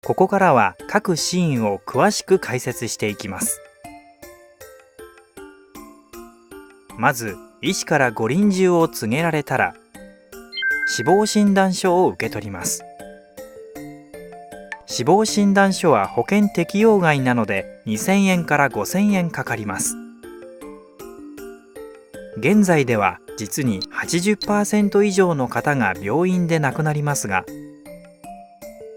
ここからは各シーンを詳しく解説していきます。まず、医師からご臨終を告げられたら、死亡診断書を受け取ります。死亡診断書は保険適用外なので2000円から5000円かかります。現在では実に 80% 以上の方が病院で亡くなりますが、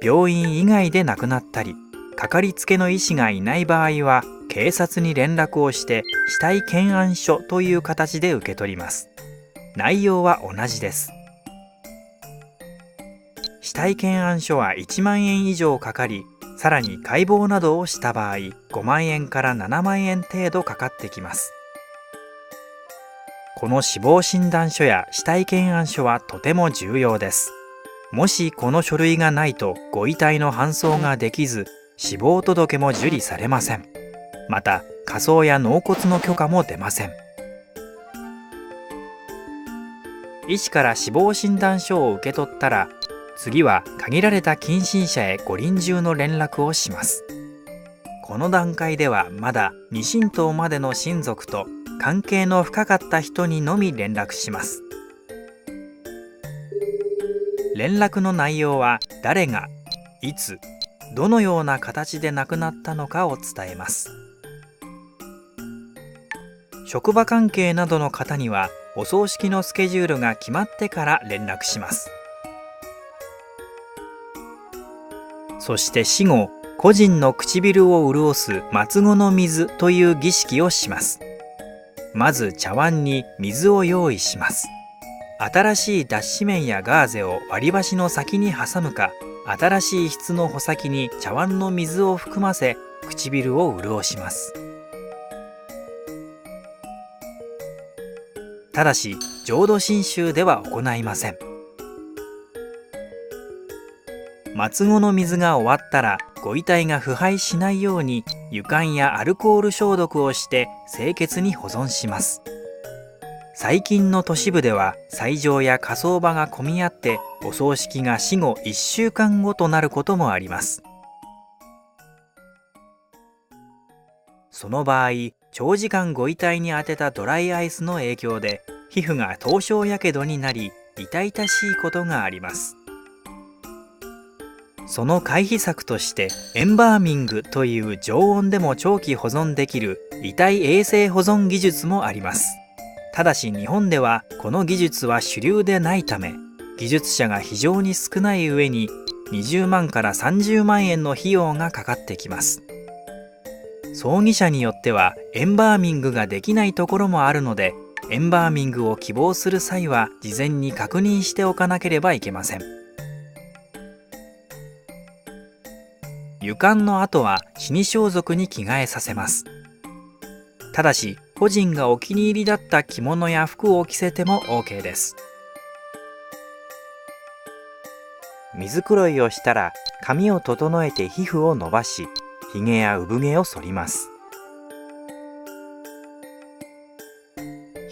病院以外で亡くなったり、かかりつけの医師がいない場合は警察に連絡をして死体検案書という形で受け取ります。内容は同じです。死体検案書は1万円以上かかり、さらに解剖などをした場合5万円から7万円程度かかってきます。この死亡診断書や死体検案書はとても重要です。もしこの書類がないとご遺体の搬送ができず、死亡届も受理されません。また、火葬や納骨の許可も出ません。医師から死亡診断書を受け取ったら、次は限られた近親者へご臨終の連絡をします。この段階ではまだ2親等までの親族と関係の深かった人にのみ連絡します。連絡の内容は誰が、いつ、どのような形で亡くなったのかを伝えます。職場関係などの方にはお葬式のスケジュールが決まってから連絡します。そして死後、個人の唇を潤す末後の水という儀式をします。まず茶碗に水を用意します。新しい脱脂綿やガーゼを割り箸の先に挟むか、新しい質の穂先に茶碗の水を含ませ、唇を潤します。ただし、浄土真宗では行いません。末後の水が終わったら、ご遺体が腐敗しないように湯管やアルコール消毒をして清潔に保存します。最近の都市部では斎場や火葬場が混み合ってお葬式が死後1週間後となることもあります。その場合、長時間ご遺体に当てたドライアイスの影響で皮膚が凍傷やけどになり、痛々しいことがあります。その回避策としてエンバーミングという常温でも長期保存できる遺体衛生保存技術もあります。ただし日本ではこの技術は主流でないため、技術者が非常に少ない上に20万から30万円の費用がかかってきます。葬儀社によってはエンバーミングができないところもあるので、エンバーミングを希望する際は事前に確認しておかなければいけません。湯管の後は死に装束に着替えさせます。ただし個人がお気に入りだった着物や服を着せても OK です。水黒いをしたら髪を整えて皮膚を伸ばし、ひげや産毛を剃ります。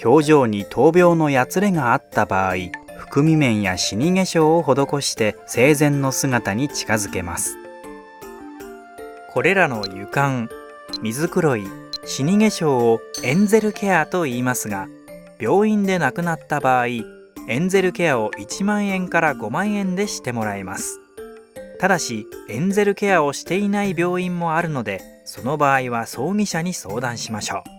表情に闘病のやつれがあった場合、含み面や死に化粧を施して生前の姿に近づけます。これらの湯管、水黒い、死に化粧をエンゼルケアと言いますが、病院で亡くなった場合、エンゼルケアを1万円から5万円でしてもらえます。ただし、エンゼルケアをしていない病院もあるので、その場合は葬儀社に相談しましょう。